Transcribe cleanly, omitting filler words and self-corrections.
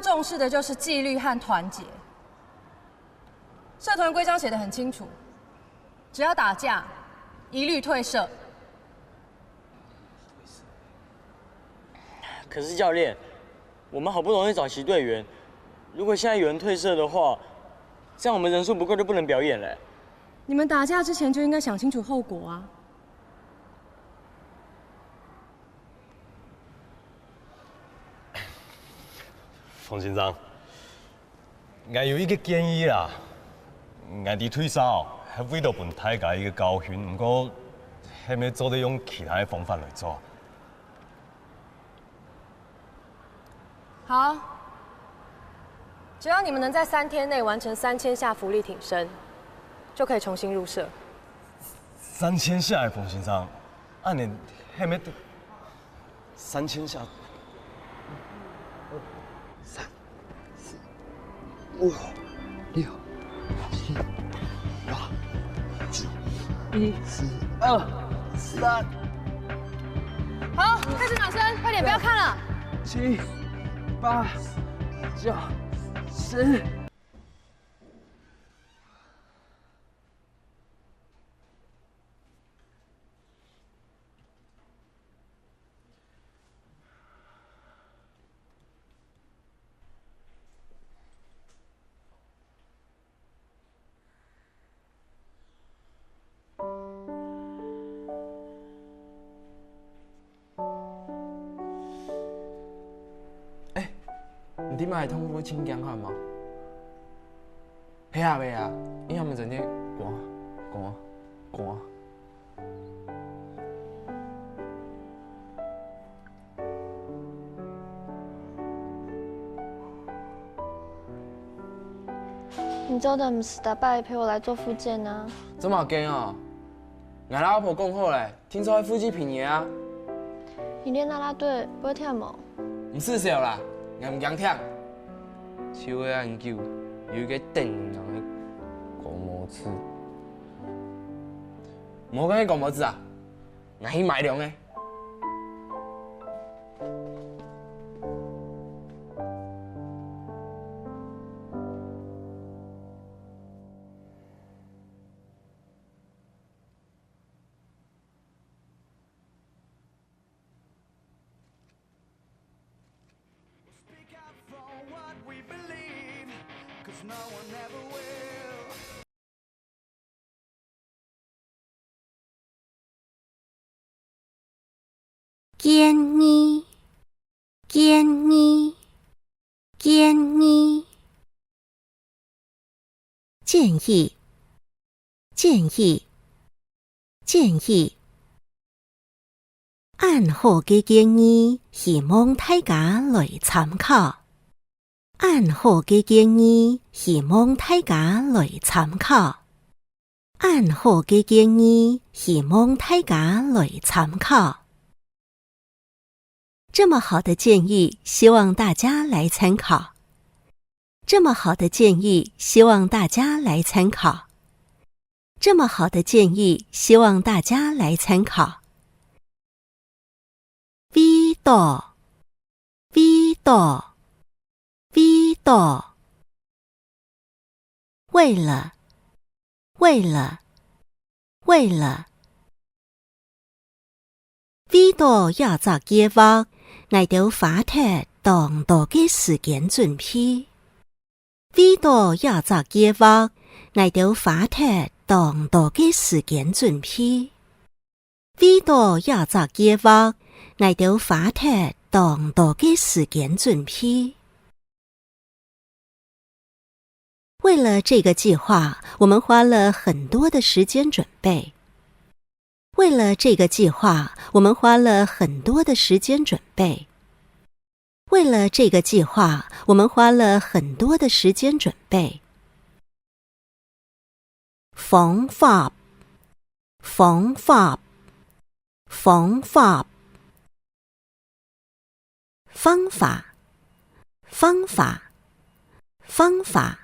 重视的就是纪律和团结。社团规章写得很清楚，只要打架，一律退社。可是教练，我们好不容易找齐队员，如果现在有人退社的话，这样我们人数不够就不能表演了。你们打架之前就应该想清楚后果啊！冯先生，我有一个建议啦，我哋退烧系为了本大家一个教训，不过系咪做得用其他的方法来做？好，只要你们能在3天内完成3000下浮力挺身，就可以重新入社。3000下的冯先生，按你系咪3000下？3、4、5、6、7、8、9、1、2、3。好，开始暖身，快点，不要看了。7、8、9、10。你买通过清讲款吗？袂啊袂啊，因为他们整天赶。你周的唔是打败陪我来做复健啊？这么惊哦？我老婆讲好嘞，听说会腹肌平爷啊。你练啦啦队不会跳吗？唔是笑啦，我唔惊跳。手的研究有一个电影人的广模子，无讲迄广模子啊，我去买良的。建议，建议，建议，建议，建议，建议。按好嘅建议，希望大家来参考。按好嘅建议，希望大家来参考。按好嘅建议，希望大家来参考。这么好的建议，希望大家来参考。这么好的建议，希望大家来参考。这么好的建议，希望大家来参考。味道，味道，味道。为了，为了，为了。味道要做计划。我哋花特当多嘅时间准备，味道要做计划，我哋花特当多嘅时间准备，味道要做计划，我哋花特当多嘅时间准备。为了这个计划，我们花了很多的时间准备。为了这个计划，我们花了很多的时间准备。为了这个计划，我们花了很多的时间准备。方法，方法，方法，方法，方法，方法。